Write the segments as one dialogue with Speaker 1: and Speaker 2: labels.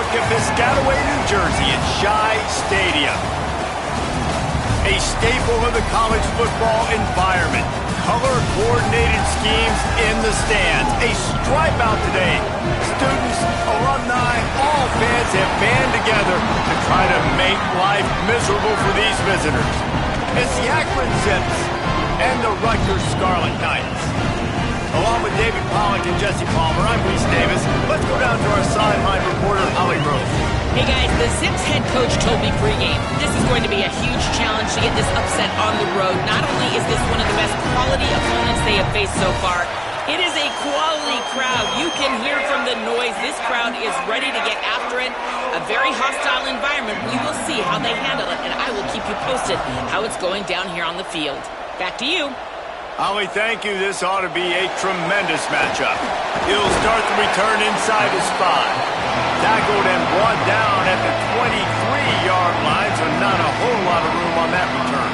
Speaker 1: look at Piscataway, New Jersey at Shai Stadium. A staple of the college football environment. Color-coordinated schemes in the stands. A stripe out today. Students, alumni, all fans have band together to try to make life miserable for these visitors. It's the Akron Zips and the Rutgers Scarlet Knights. Along with David Pollack and Jesse Palmer, I'm Reese Davis. Let's go down to our sideline reporter, Holly Rose.
Speaker 2: Hey guys, the Zips head coach told me pregame, this is going to be a huge challenge to get this upset on the road. Not only is this one of the best quality opponents they have faced so far, it is a quality crowd. You can hear from the noise. This crowd is ready to get after it. A very hostile environment. We will see how they handle it, and I will keep you posted how it's going down here on the field. Back to you.
Speaker 1: Holly, thank you. This ought to be a tremendous matchup. He'll start the return inside his spot. Tackled and brought down at the 23-yard line, so not a whole lot of room on that return.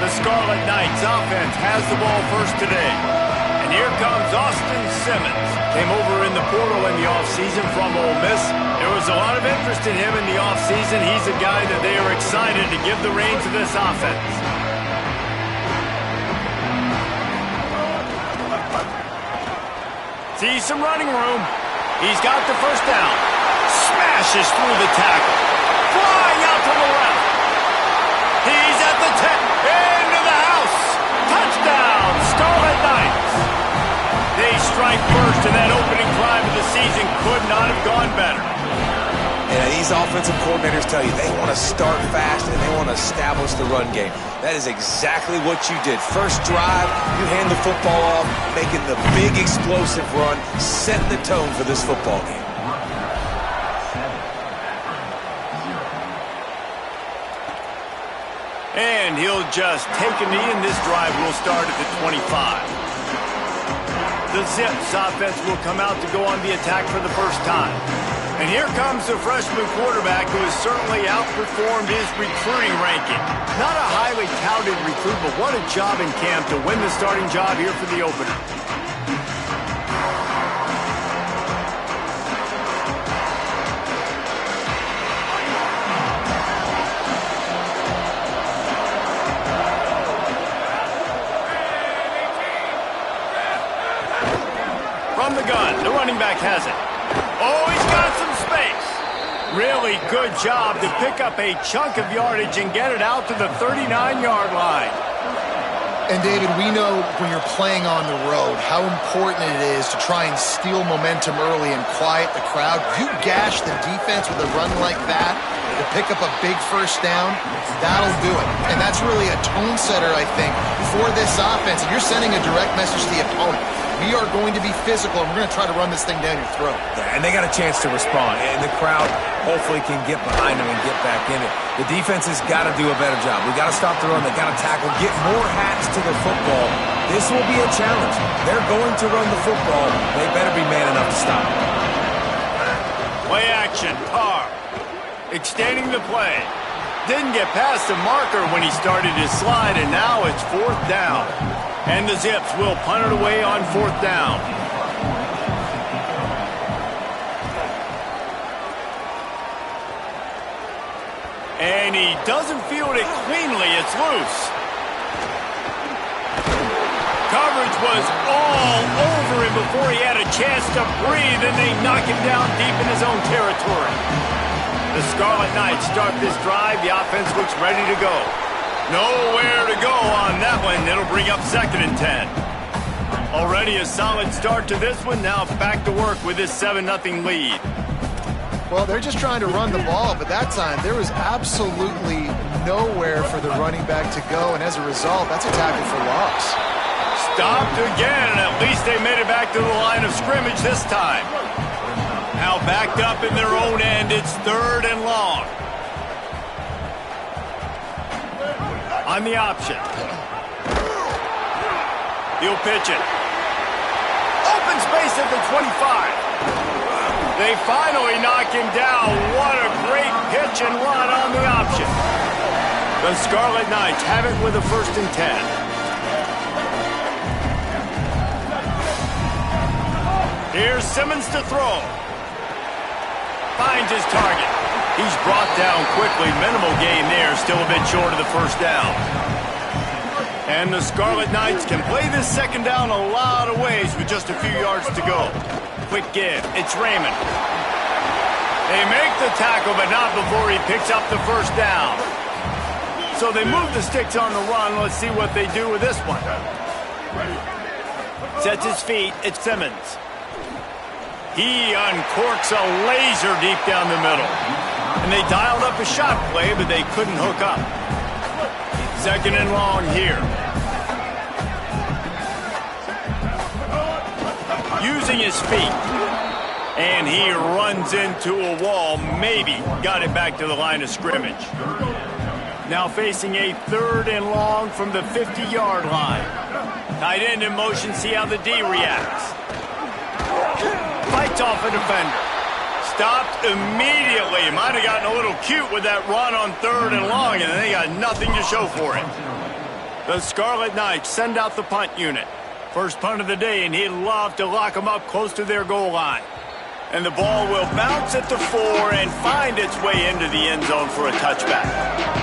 Speaker 1: The Scarlet Knights offense has the ball first today. And here comes Austin Simmons. Came over in the portal in the offseason from Ole Miss. There was a lot of interest in him in the offseason. He's a guy that they are excited to give the reins to this offense. Sees some running room. He's got the first down. Smashes through the tackle. Flying out to the left. He's at the 10. Into the house. Touchdown, Scarlet Knights. They strike first, and that opening drive of the season could not have gone better.
Speaker 3: And these offensive coordinators tell you they want to start fast and they want to establish the run game. That is exactly what you did. First drive, you hand the football off, making the big explosive run, setting the tone for this football game.
Speaker 1: And he'll just take a knee, and this drive will start at the 25. The Zips offense will come out to go on the attack for the first time. And here comes the freshman quarterback who has certainly outperformed his recruiting ranking. Not a highly touted recruit, but what a job in camp to win the starting job here for the opener. From the gun, the running back has it. Oh, he's got some space. Really good job to pick up a chunk of yardage and get it out to the 39-yard line.
Speaker 4: And, David, we know when you're playing on the road how important it is to try and steal momentum early and quiet the crowd. You gash the defense with a run like that to pick up a big first down, that'll do it. And that's really a tone setter, I think, for this offense. And you're sending a direct message to the opponent. We are going to be physical, and we're going to try to run this thing down your throat.
Speaker 3: Yeah, and they got a chance to respond, and the crowd hopefully can get behind them and get back in it. The defense has got to do a better job. We got to stop the run. They got to tackle, get more hats to the football. This will be a challenge. They're going to run the football. They better be man enough to stop it.
Speaker 1: Play action, Carr. Extending the play. Didn't get past the marker when he started his slide, and now it's fourth down. And the Zips will punt it away on fourth down. And he doesn't field it cleanly. It's loose. Coverage was all over him before he had a chance to breathe, and they knock him down deep in his own territory. The Scarlet Knights start this drive. The offense looks ready to go. Nowhere to go on that one. It'll bring up 2nd and 10. Already a solid start to this one. Now back to work with this 7-0 lead.
Speaker 4: Well, they're just trying to run the ball, but that time there was absolutely nowhere for the running back to go, and as a result, that's a tackle for loss.
Speaker 1: Stopped again, and at least they made it back to the line of scrimmage this time. Now backed up in their own end. It's 3rd and long. On the option. He'll pitch it. Open space at the 25. They finally knock him down. What a great pitch and run on the option. The Scarlet Knights have it with a 1st and 10. Here's Simmons to throw. Finds his target. He's brought down quickly. Minimal gain there. Still a bit short of the first down. And the Scarlet Knights can play this second down a lot of ways with just a few yards to go. Quick give. It's Raymond. They make the tackle, but not before he picks up the first down. So they move the sticks on the run. Let's see what they do with this one. Sets his feet. It's Simmons. He uncorks a laser deep down the middle. And they dialed up a shot play, but they couldn't hook up. Second and long here. Using his feet. And he runs into a wall. Maybe got it back to the line of scrimmage. Now facing a third and long from the 50-yard line. Tight end in motion. See how the D reacts. Fights off a defender. Stopped immediately. Might have gotten a little cute with that run on third and long, and they got nothing to show for it. The Scarlet Knights send out the punt unit. First punt of the day, and he'd love to lock them up close to their goal line. And the ball will bounce at the 4 and find its way into the end zone for a touchback.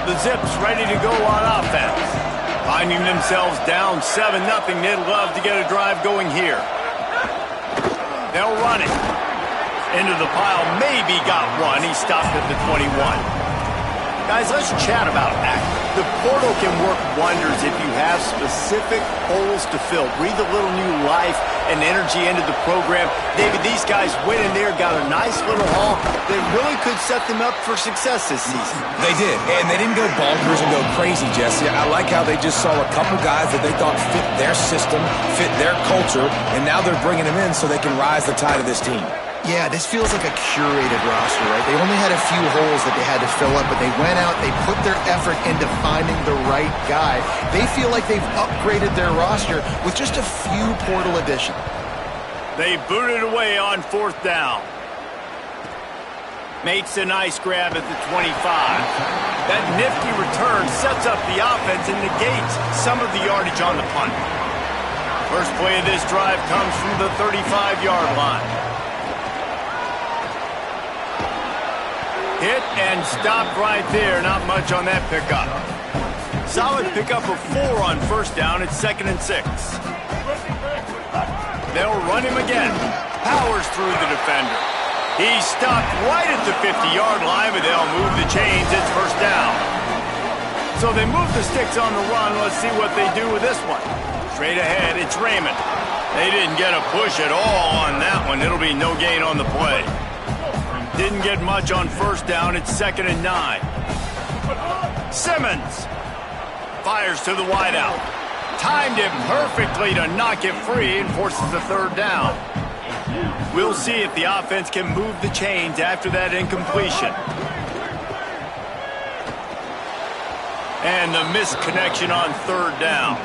Speaker 1: The Zips ready to go on offense. Finding themselves down 7-0, they'd love to get a drive going here. They'll run it. Into the pile, maybe got one. He stopped at the 21. Guys, let's chat about that. The portal can work wonders if you have specific holes to fill. Breathe a little new life and energy into the program. David, these guys went in there, got a nice little haul that really could set them up for success this season.
Speaker 3: They did, and they didn't go bonkers and go crazy, Jesse. I like how they just saw a couple guys that they thought fit their system, fit their culture, and now they're bringing them in so they can rise the tide of this team.
Speaker 4: Yeah, this feels like a curated roster, right? They only had a few holes that they had to fill up, but they went out, they put their effort into finding the right guy. They feel like they've upgraded their roster with just a few portal additions.
Speaker 1: They booted away on fourth down. Makes a nice grab at the 25. That nifty return sets up the offense and negates some of the yardage on the punt. First play of this drive comes from the 35-yard line. Hit and stopped right there. Not much on that pickup. Solid pickup of 4 on first down. It's 2nd and 6. They'll run him again. Powers through the defender. He's stopped right at the 50-yard line, but they'll move the chains. It's first down. So they move the sticks on the run. Let's see what they do with this one. Straight ahead, it's Raymond. They didn't get a push at all on that one. It'll be no gain on the play. Didn't get much on first down. It's 2nd and 9. Simmons fires to the wideout. Timed it perfectly to knock it free and forces the third down. We'll see if the offense can move the chains after that incompletion. And the missed connection on third down.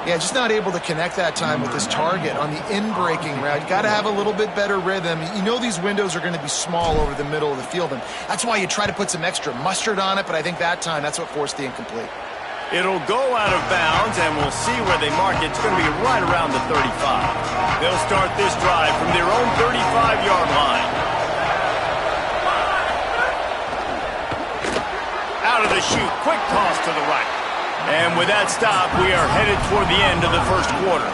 Speaker 4: Yeah, just not able to connect that time with his target on the in-breaking route. You got to have a little bit better rhythm. You know these windows are going to be small over the middle of the field, and that's why you try to put some extra mustard on it, but I think that time that's what forced the incomplete.
Speaker 1: It'll go out of bounds, and we'll see where they mark it. It's going to be right around the 35. They'll start this drive from their own 35-yard line. Out of the chute, quick toss to the right. And with that stop, we are headed toward the end of the first quarter.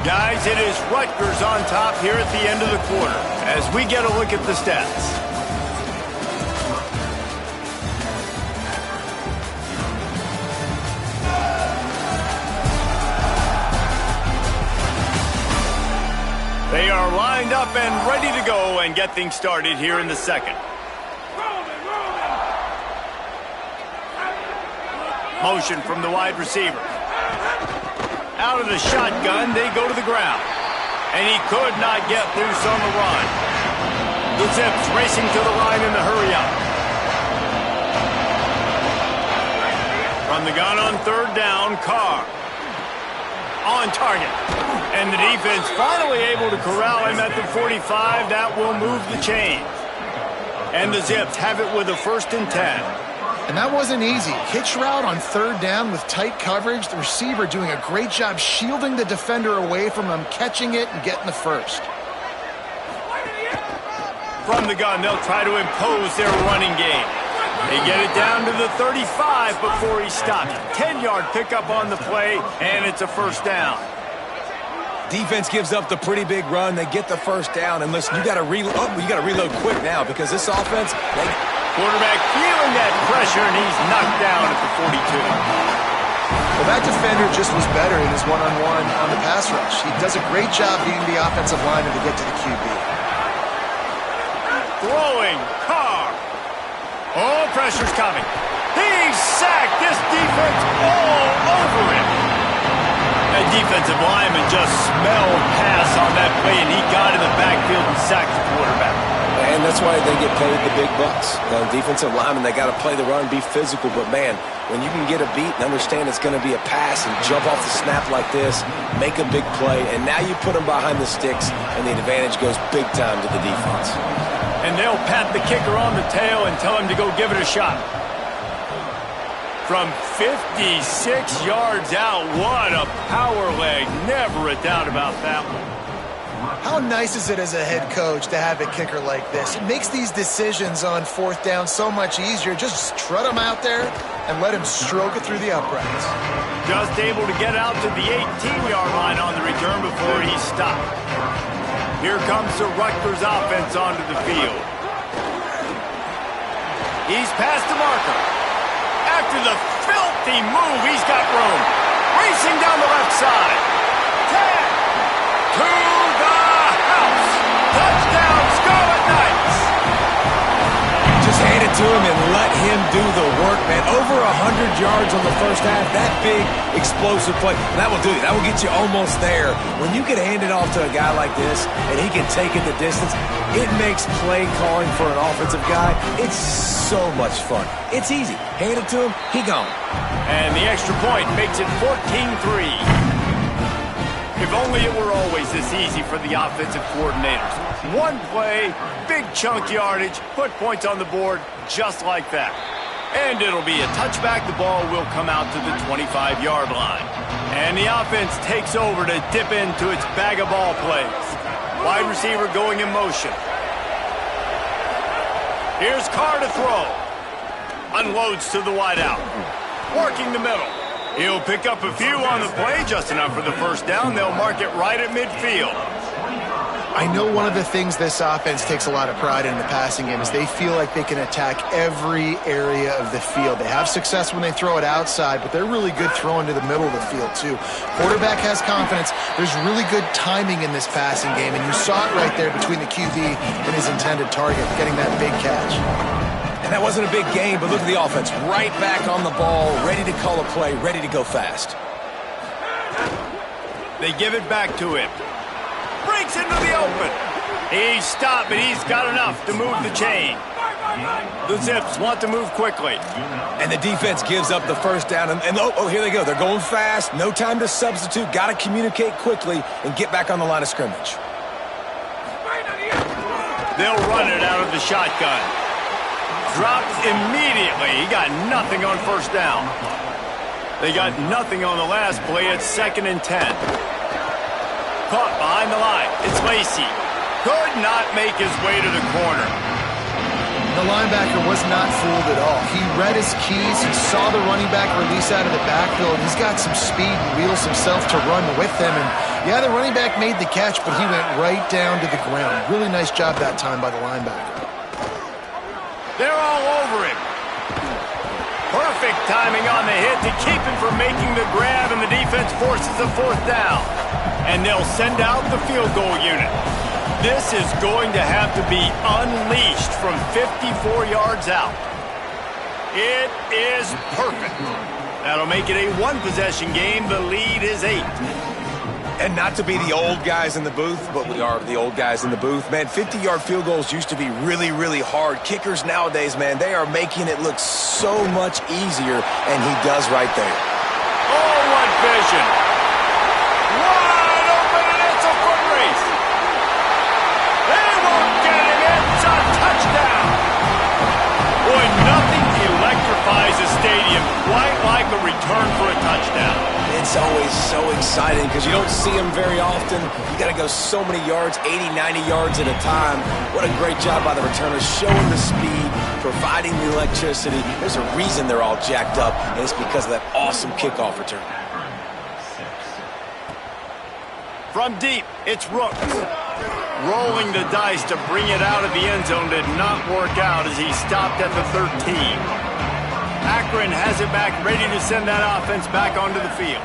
Speaker 1: Guys, it is Rutgers on top here at the end of the quarter as we get a look at the stats. They are lined up and ready to go and get things started here in the second. Motion from the wide receiver. Out of the shotgun, they go to the ground. And he could not get loose on the run. The Zips racing to the line in the hurry up. From the gun on third down, Carr. On target. And the defense finally able to corral him at the 45. That will move the chains. And the Zips have it with a 1st and 10.
Speaker 4: And that wasn't easy. Hitch route on third down with tight coverage. The receiver doing a great job shielding the defender away from him, catching it and getting the first.
Speaker 1: From the gun, they'll try to impose their running game. They get it down to the 35 before he stops. 10-yard pickup on the play, and it's a first down.
Speaker 3: Defense gives up the pretty big run. They get the first down, and listen, you got to reload quick now because this offense.
Speaker 1: Quarterback feeling that pressure, and he's knocked down at the 42.
Speaker 4: Well, that defender just was better in his one-on-one on the pass rush. He does a great job beating the offensive lineman to get to the QB.
Speaker 1: Throwing, Carr. Oh, pressure's coming. He's sacked. This defense all over him. That defensive lineman just smelled pass on that play, and he got in the backfield and sacked the quarterback.
Speaker 3: And that's why they get paid the big bucks. Defensive linemen, they got to play the run, be physical. But, man, when you can get a beat and understand it's going to be a pass and jump off the snap like this, make a big play, and now you put them behind the sticks, and the advantage goes big time to the defense.
Speaker 1: And they'll pat the kicker on the tail and tell him to go give it a shot. From 56 yards out, what a power leg. Never a doubt about that one.
Speaker 4: How nice is it as a head coach to have a kicker like this? It makes these decisions on fourth down so much easier. Just trot him out there and let him stroke it through the uprights.
Speaker 1: Just able to get out to the 18-yard line on the return before he stopped. Here comes the Rutgers offense onto the field. He's past the marker. After the filthy move, he's got room. Racing down the left side. 10 to the house. Touchdown, Scarlet Knights.
Speaker 3: Just hand it to him and let him do the work, man. Over 100 yards on the first half. That big, explosive play. That will do it. That will get you almost there. When you can hand it off to a guy like this and he can take it the distance, it makes play calling for an offensive guy, it's so much fun. It's easy. Hand it to him, he gone.
Speaker 1: And the extra point makes it 14-3. If only it were always this easy for the offensive coordinators. One play, big chunk yardage, put points on the board just like that. And it'll be a touchback. The ball will come out to the 25-yard line. And the offense takes over to dip into its bag of ball plays. Wide receiver going in motion. Here's Carr to throw. Unloads to the wideout. Working the middle. He'll pick up a few on the play, just enough for the first down. They'll mark it right at midfield.
Speaker 4: I know one of the things this offense takes a lot of pride in the passing game is they feel like they can attack every area of the field. They have success when they throw it outside, but they're really good throwing to the middle of the field, too. Quarterback has confidence. There's really good timing in this passing game, and you saw it right there between the QB and his intended target, getting that big catch.
Speaker 3: And that wasn't a big game, but look at the offense. Right back on the ball, ready to call a play, ready to go fast.
Speaker 1: They give it back to him. Breaks into the open. He's stopped, but he's got enough to move the chain. The Zips want to move quickly.
Speaker 3: And the defense gives up the first down. And here they go. They're going fast. No time to substitute. Got to communicate quickly and get back on the line of scrimmage.
Speaker 1: They'll run it out of the shotgun. Dropped immediately. He got nothing on first down. They got nothing on the last play. It's 2nd and 10. Caught behind the line. It's Lacey. Could not make his way to the corner.
Speaker 4: The linebacker was not fooled at all. He read his keys. He saw the running back release out of the backfield. He's got some speed and wheels himself to run with him. And yeah, the running back made the catch, but he went right down to the ground. Really nice job that time by the linebacker.
Speaker 1: They're all over him. Perfect timing on the hit to keep him from making the grab, and the defense forces a fourth down. And they'll send out the field goal unit. This is going to have to be unleashed from 54 yards out. It is perfect. That'll make it a one-possession game. The lead is 8.
Speaker 3: And not to be the old guys in the booth, but we are the old guys in the booth. Man, 50-yard field goals used to be really, really hard. Kickers nowadays, man, they are making it look so much easier, and he does right there.
Speaker 1: Oh, what vision. Wide open, and it's a foot race. They won't get him. It's a touchdown. Boy, nothing electrifies quite like a return for a touchdown.
Speaker 3: It's always so exciting because you don't see them very often. You got to go so many yards, 80, 90 yards at a time. What a great job by the returners, showing the speed, providing the electricity. There's a reason they're all jacked up, and it's because of that awesome kickoff return.
Speaker 1: From deep, it's Rutgers. Rolling the dice to bring it out of the end zone did not work out as he stopped at the 13. Akron has it back, ready to send that offense back onto the field.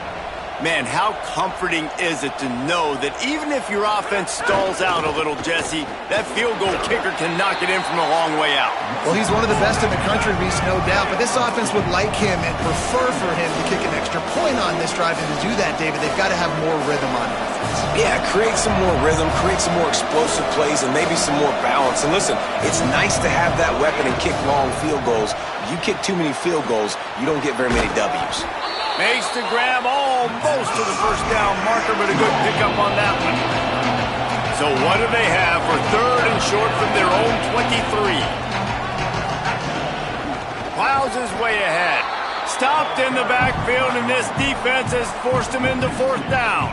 Speaker 1: Man, how comforting is it to know that even if your offense stalls out a little, Jesse, that field goal kicker can knock it in from a long way out.
Speaker 4: Well, he's one of the best in the country, Reese, no doubt, but this offense would like him and prefer for him to kick an extra point on this drive, and to do that, David, they've got to have more rhythm on offense.
Speaker 3: Yeah, create some more rhythm, create some more explosive plays, and maybe some more balance. And listen, it's nice to have that weapon and kick long field goals. If you kick too many field goals, you don't get very many W's.
Speaker 1: Makes the grab almost to the first down marker, but a good pickup on that one. So what do they have for third and short from their own 23? Plows his way ahead. Stopped in the backfield, and this defense has forced him into fourth down.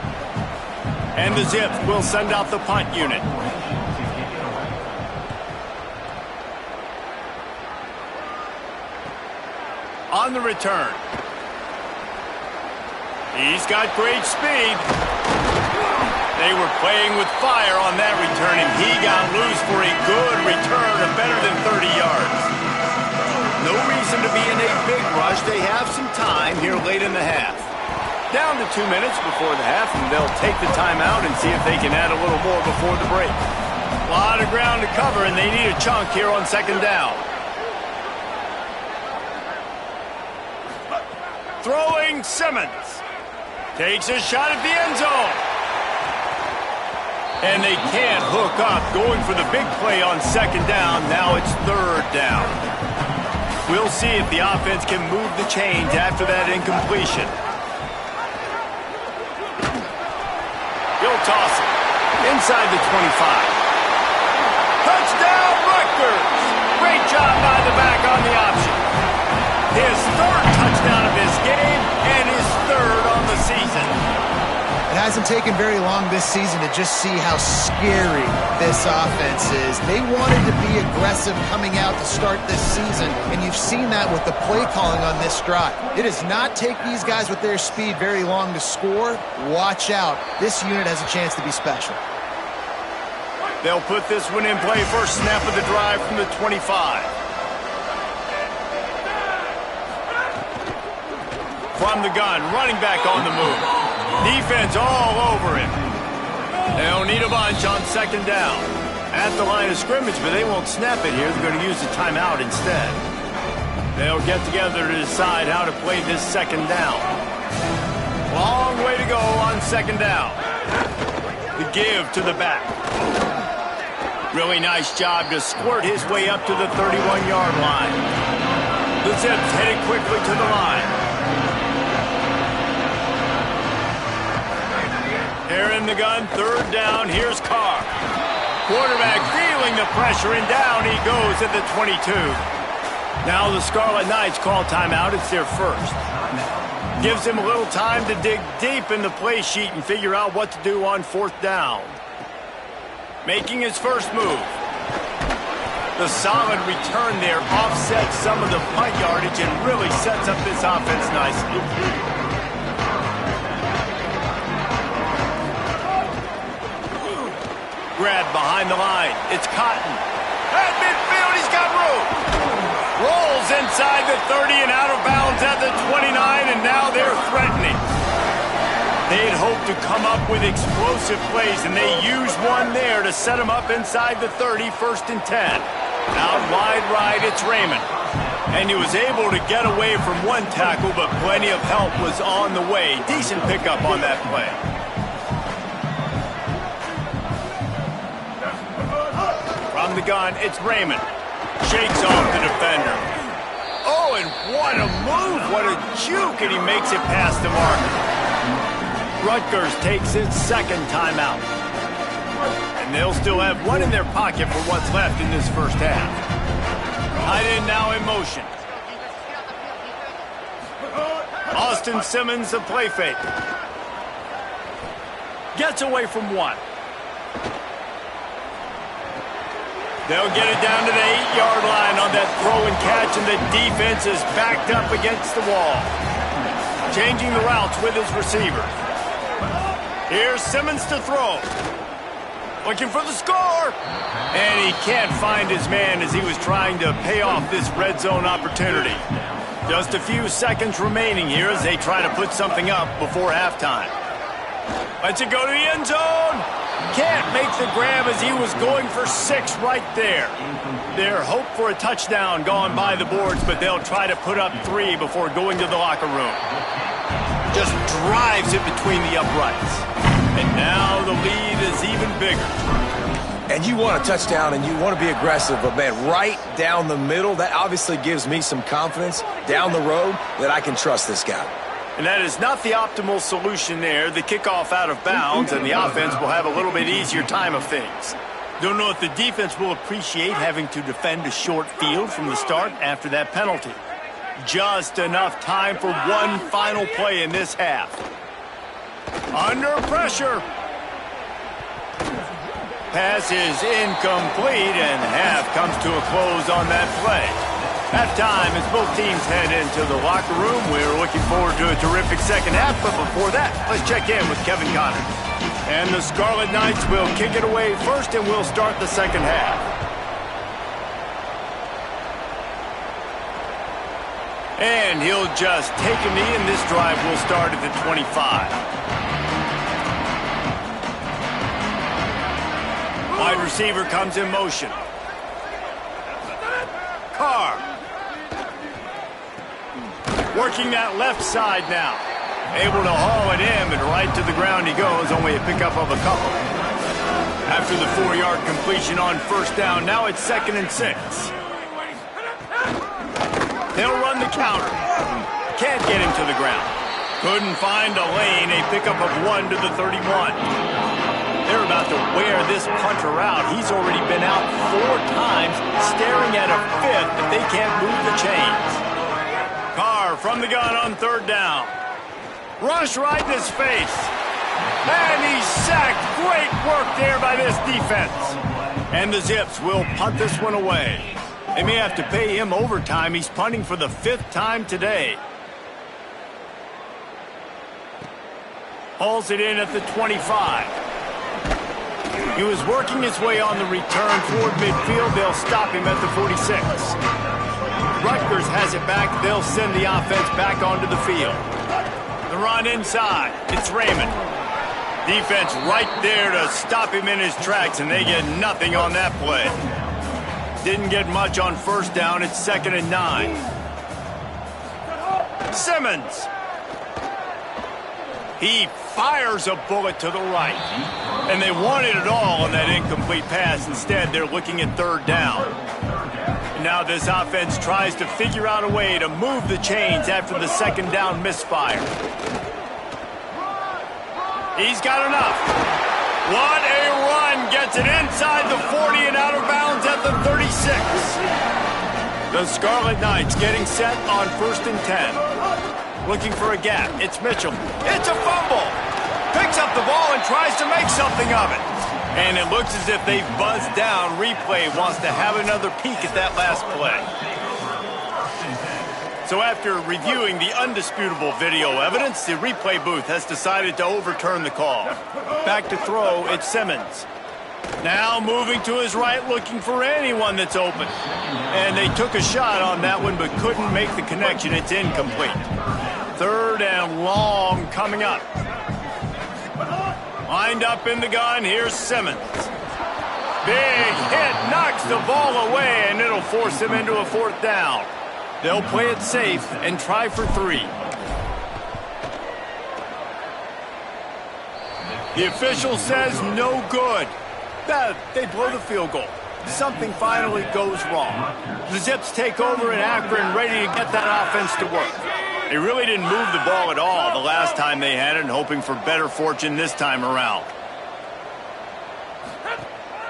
Speaker 1: And the Zips will send out the punt unit. On the return. He's got great speed. They were playing with fire on that return, and he got loose for a good return of better than 30 yards. No reason to be in a big rush. They have some time here late in the half. Down to 2 minutes before the half, and they'll take the timeout and see if they can add a little more before the break. A lot of ground to cover, and they need a chunk here on second down. Throwing Simmons. Takes a shot at the end zone. And they can't hook up. Going for the big play on second down. Now it's third down. We'll see if the offense can move the chains after that incompletion. He'll toss it. Inside the 25. Touchdown, Rutgers! Great job by the back on the option. His third touchdown of his game and his third on the season.
Speaker 4: It hasn't taken very long this season to just see how scary this offense is. They wanted to be aggressive coming out to start this season, and you've seen that with the play calling on this drive. It does not take these guys with their speed very long to score. Watch out. This unit has a chance to be special.
Speaker 1: They'll put this one in play. First snap of the drive from the 25. From the gun, running back on the move. Defense all over him. They'll need a bunch on second down. At the line of scrimmage, but they won't snap it here. They're going to use the timeout instead. They'll get together to decide how to play this second down. Long way to go on second down. The give to the back. Really nice job to squirt his way up to the 31-yard line. The Zips headed quickly to the line. Here in the gun, third down, here's Carr. Quarterback feeling the pressure, and down he goes at the 22. Now the Scarlet Knights call timeout. It's their first. Gives him a little time to dig deep in the play sheet and figure out what to do on fourth down. Making his first move. The solid return there offsets some of the punt yardage and really sets up this offense nicely. Grab behind the line. It's Cotton. At midfield, he's got room. Rolls inside the 30 and out of bounds at the 29, and now they're threatening. They'd hoped to come up with explosive plays, and they used one there to set them up inside the 30, first and 10. Out wide right, it's Raymond. And he was able to get away from one tackle, but plenty of help was on the way. Decent pickup on that play. From the gun, it's Raymond. Shakes off the defender. Oh, and what a move, what a juke, and he makes it past the marker. Rutgers takes its second timeout. And they'll still have one in their pocket for what's left in this first half. Tight end now in motion. Austin Simmons, the play fake. Gets away from one. They'll get it down to the 8-yard line on that throw and catch, and the defense is backed up against the wall. Changing the routes with his receiver. Here's Simmons to throw. Looking for the score. And he can't find his man as he was trying to pay off this red zone opportunity. Just a few seconds remaining here as they try to put something up before halftime. Lets it go to the end zone. Can't make the grab as he was going for 6 right there. Their hope for a touchdown gone by the boards, but they'll try to put up 3 before going to the locker room. Just drives it between the uprights. And now the lead is even bigger.
Speaker 3: And you want a touchdown and you want to be aggressive, but man, right down the middle, that obviously gives me some confidence down the road that I can trust this guy.
Speaker 1: And that is not the optimal solution there. The kickoff out of bounds, and the offense will have a little bit easier time of things. Don't know if the defense will appreciate having to defend a short field from the start after that penalty. Just enough time for one final play in this half. Under pressure. Pass is incomplete, and half comes to a close on that play. Halftime as both teams head into the locker room. We're looking forward to a terrific second half, but before that, let's check in with Kevin Connors. And the Scarlet Knights will kick it away first, and we'll start the second half. And he'll just take a knee, and this drive will start at the 25. Wide receiver comes in motion. Carr. Working that left side now. Able to haul it in, but right to the ground he goes. Only a pickup of a couple. After the 4-yard completion on first down, now it's 2nd and 6. They'll run the counter. Can't get him to the ground. Couldn't find a lane. A pickup of 1 to the 31. They're about to wear this punter out. He's already been out 4 times, staring at a 5th if they can't move the chains. Carr from the gun on 3rd down. Rush right in his face. And he's sacked. Great work there by this defense. And the Zips will punt this one away. They may have to pay him overtime. He's punting for the 5th time today. Hauls it in at the 25. He was working his way on the return toward midfield. They'll stop him at the 46. Rutgers has it back. They'll send the offense back onto the field. The run inside. It's Raymond. Defense right there to stop him in his tracks, and they get nothing on that play. Didn't get much on first down. It's 2nd and 9. Simmons. He fires a bullet to the right. And they wanted it all on that incomplete pass. Instead, they're looking at 3rd down. And now this offense tries to figure out a way to move the chains after the 2nd down misfire. He's got enough. What a run. Gets it inside the 40 and out of bounds at the 36. The Scarlet Knights getting set on 1st and 10. Looking for a gap. It's Mitchell. It's a fumble. Picks up the ball and tries to make something of it. And it looks as if they've buzzed down. Replay wants to have another peek at that last play. So after reviewing the undisputable video evidence, the replay booth has decided to overturn the call. Back to throw, it's Simmons. Now moving to his right, looking for anyone that's open. And they took a shot on that one, but couldn't make the connection. It's incomplete. 3rd and long coming up. Lined up in the gun, here's Simmons. Big hit, knocks the ball away, and it'll force him into a 4th down. They'll play it safe and try for 3. The official says no good. They blow the field goal. Something finally goes wrong. The Zips take over in Akron, ready to get that offense to work. They really didn't move the ball at all the last time they had it, and hoping for better fortune this time around.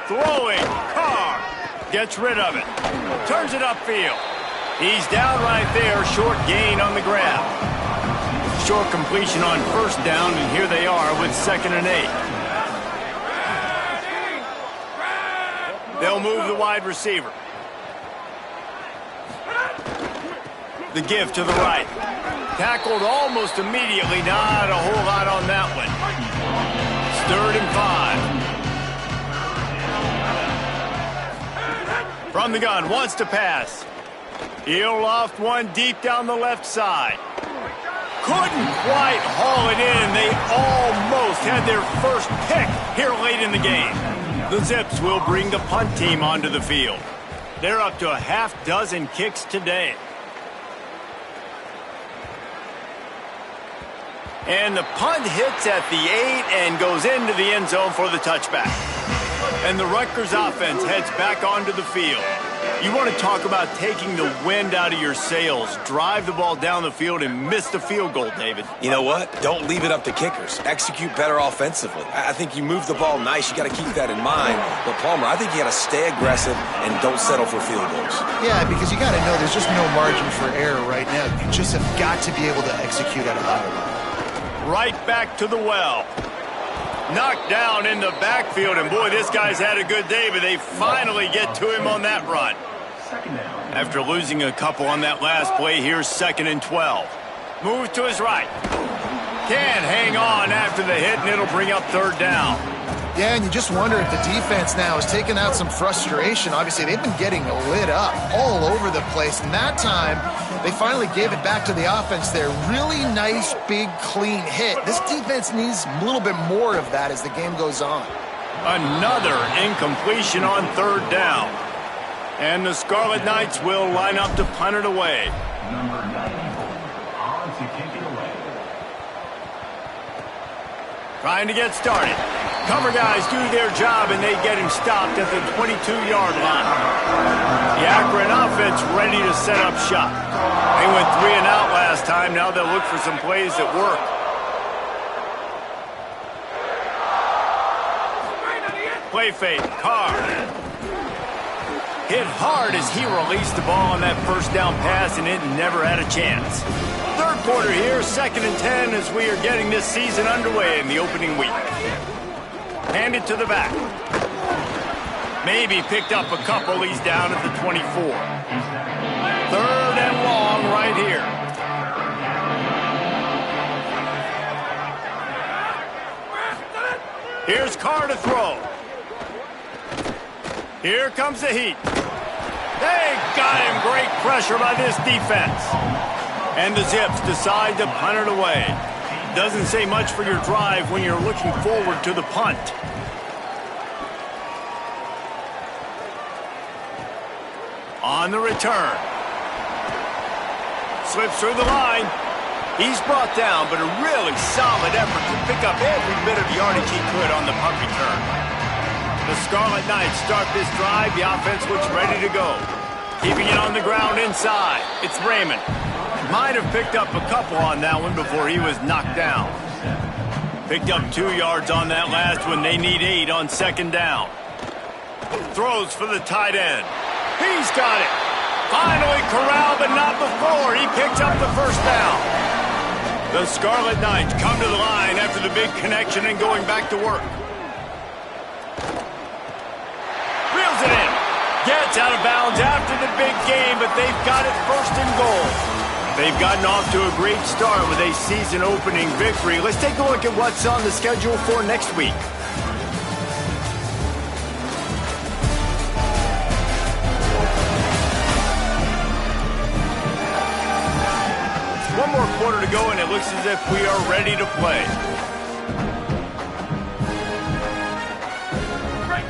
Speaker 1: Throwing, Carr gets rid of it. Turns it upfield. He's down right there, short gain on the grab. short completion on first down, and here they are with 2nd and 8. They'll move the wide receiver. The give to the right. Tackled almost immediately. Not a whole lot on that one. 3rd and 5. From the gun, wants to pass. He'll loft one deep down the left side. Couldn't quite haul it in. They almost had their first pick here late in the game. The Zips will bring the punt team onto the field. They're up to a half dozen kicks today. And the punt hits at the 8 and goes into the end zone for the touchback. And the Rutgers offense heads back onto the field. You want to talk about taking the wind out of your sails. Drive the ball down the field and miss the field goal, David.
Speaker 3: You know what? Don't leave it up to kickers. Execute better offensively. I think you move the ball nice. You got to keep that in mind. But, Palmer, I think you got to stay aggressive and don't settle for field goals. Yeah,
Speaker 4: because you got to know there's just no margin for error right now. You just have got to be able to execute at a high level.
Speaker 1: Right back to the well. Knocked down in the backfield, and boy, this guy's had a good day, but they finally get to him on that run. After losing a couple on that last play, here's 2nd and 12. Moves to his right. Can't hang on after the hit, and it'll bring up 3rd down.
Speaker 4: Yeah, and you just wonder if the defense now is taking out some frustration. Obviously, they've been getting lit up all over the place, and that time they finally gave it back to the offense there. Really nice, big, clean hit. This defense needs a little bit more of that as the game goes on.
Speaker 1: Another incompletion on 3rd down. And the Scarlet Knights will line up to punt it away.
Speaker 5: Number 9 on to kick it away.
Speaker 1: Trying to get started. Cover guys do their job, and they get him stopped at the 22-yard line. The Akron offense ready to set up shop. They went 3 and out last time. Now they'll look for some plays that work. Play fake. Carr. Hit hard as he released the ball on that first down pass, and it never had a chance. 3rd quarter here, 2nd and 10 as we are getting this season underway in the opening week. Hand it to the back. Maybe picked up a couple. He's down at the 24. 3rd and long right here. Here's Carr to throw. Here comes the heat. They got him. Great pressure by this defense. And the Zips decide to punt it away. Doesn't say much for your drive when you're looking forward to the punt. On the return. Slips through the line. He's brought down, but a really solid effort to pick up every bit of yardage he could on the punt return. The Scarlet Knights start this drive. The offense looks ready to go. Keeping it on the ground inside. It's Raymond. Might have picked up a couple on that one before he was knocked down. Picked up 2 yards on that last one. They need 8 on 2nd down. Throws for the tight end. He's got it. Finally corralled, but not before. He picks up the first down. The Scarlet Knights come to the line after the big connection and going back to work. Reels it in. Gets out of bounds after the big game, but they've got it 1st and goal. They've gotten off to a great start with a season-opening victory. Let's take a look at what's on the schedule for next week. One more quarter to go, and it looks as if we are ready to play.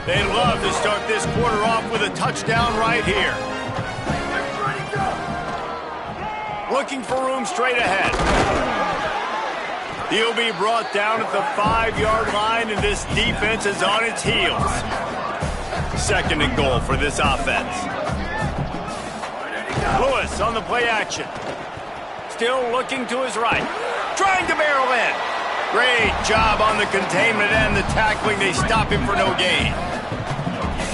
Speaker 1: They'd love to start this quarter off with a touchdown right here. Looking for room straight ahead. He'll be brought down at the 5-yard line, and this defense is on its heels. 2nd and goal for this offense. Lewis on the play action. Still looking to his right. Trying to barrel in. Great job on the containment and the tackling. They stop him for no gain.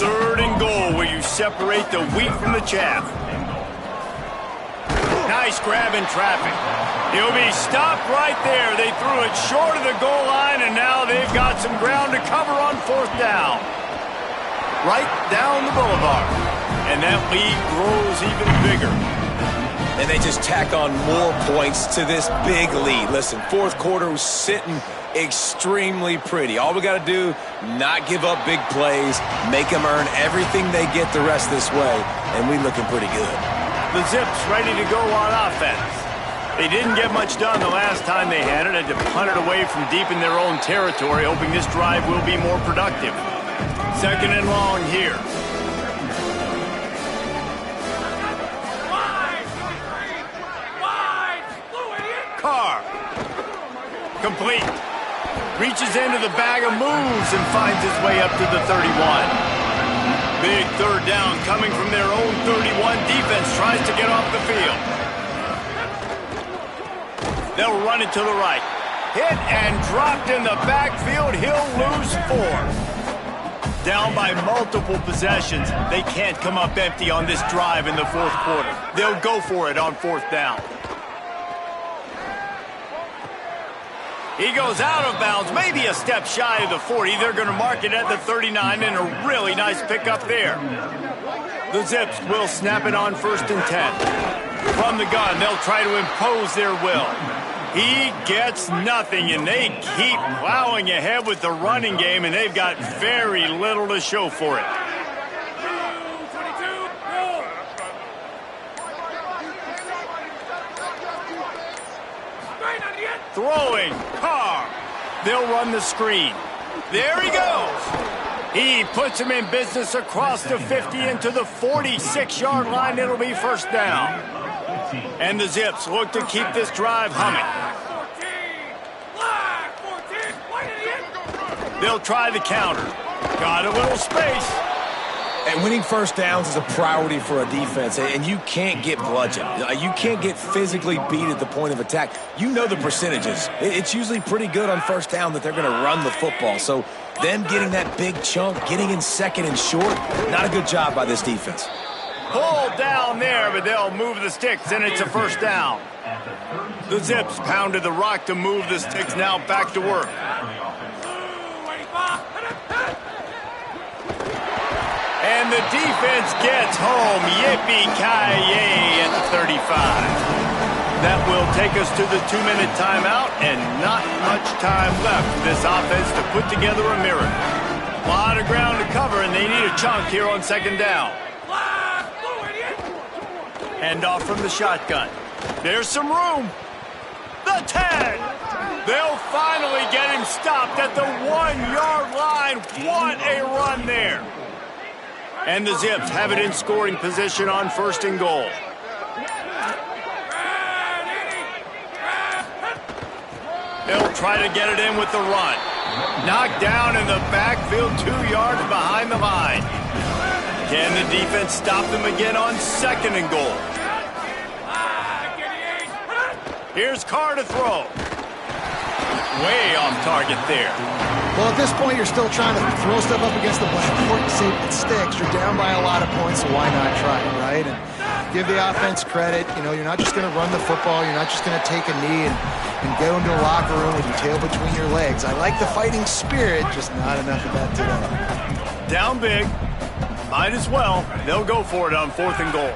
Speaker 1: 3rd and goal where you separate the wheat from the chaff. Nice grab in traffic. He'll be stopped right there. They threw it short of the goal line, and now they've got some ground to cover on 4th down. Right down the boulevard. And that lead grows even bigger.
Speaker 3: And they just tack on more points to this big lead. Listen, 4th quarter was sitting extremely pretty. All we got to do, not give up big plays, make them earn everything they get the rest this way, and we looking pretty good.
Speaker 1: The Zips ready to go on offense. They didn't get much done the last time they had it. Had to punt it away from deep in their own territory, hoping this drive will be more productive. 2nd and long here. Carr. Complete. Reaches into the bag of moves and finds his way up to the 31. Big 3rd down coming from their own 31. Defense tries to get off the field. They'll run it to the right. Hit and dropped in the backfield. He'll lose 4. Down by multiple possessions. They can't come up empty on this drive in the 4th quarter. They'll go for it on 4th down. He goes out of bounds, maybe a step shy of the 40. They're going to mark it at the 39, and a really nice pickup there. The Zips will snap it on 1st and 10. From the gun, they'll try to impose their will. He gets nothing, and they keep plowing ahead with the running game, and they've got very little to show for it. Throwing, Carr. They'll run the screen. There he goes. He puts him in business across the 50 into the 46-yard line. It'll be 1st down. And the Zips look to keep this drive humming. They'll try the counter. Got a little space.
Speaker 3: And winning 1st downs is a priority for a defense, and you can't get bludgeoned. You can't get physically beat at the point of attack. You know the percentages. It's usually pretty good on 1st down that they're going to run the football. So them getting that big chunk, getting in 2nd and short, not a good job by this defense.
Speaker 1: Pulled down there, but they'll move the sticks, and it's a 1st down. The Zips pounded the rock to move the sticks, now back to work. And the defense gets home. Yippee-ki-yay at the 35. That will take us to the 2-minute timeout, and not much time left for this offense to put together a miracle. A lot of ground to cover, and they need a chunk here on 2nd down. Hand off from the shotgun. There's some room. The 10. They'll finally get him stopped at the 1-yard line. What a run there. And the Zips have it in scoring position on 1st and goal. They'll try to get it in with the run. Knocked down in the backfield, 2 yards behind the line. Can the defense stop them again on 2nd and goal? Here's Carr to throw. Way off target there.
Speaker 4: Well, at this point, you're still trying to throw stuff up against the blackboard and see if it sticks. You're down by a lot of points, so why not try it, right? And give the offense credit. You know, you're not just going to run the football. You're not just going to take a knee and go into a locker room with your tail between your legs. I like the fighting spirit, just not enough of that today.
Speaker 1: Down big. Might as well. They'll go for it on 4th and goal.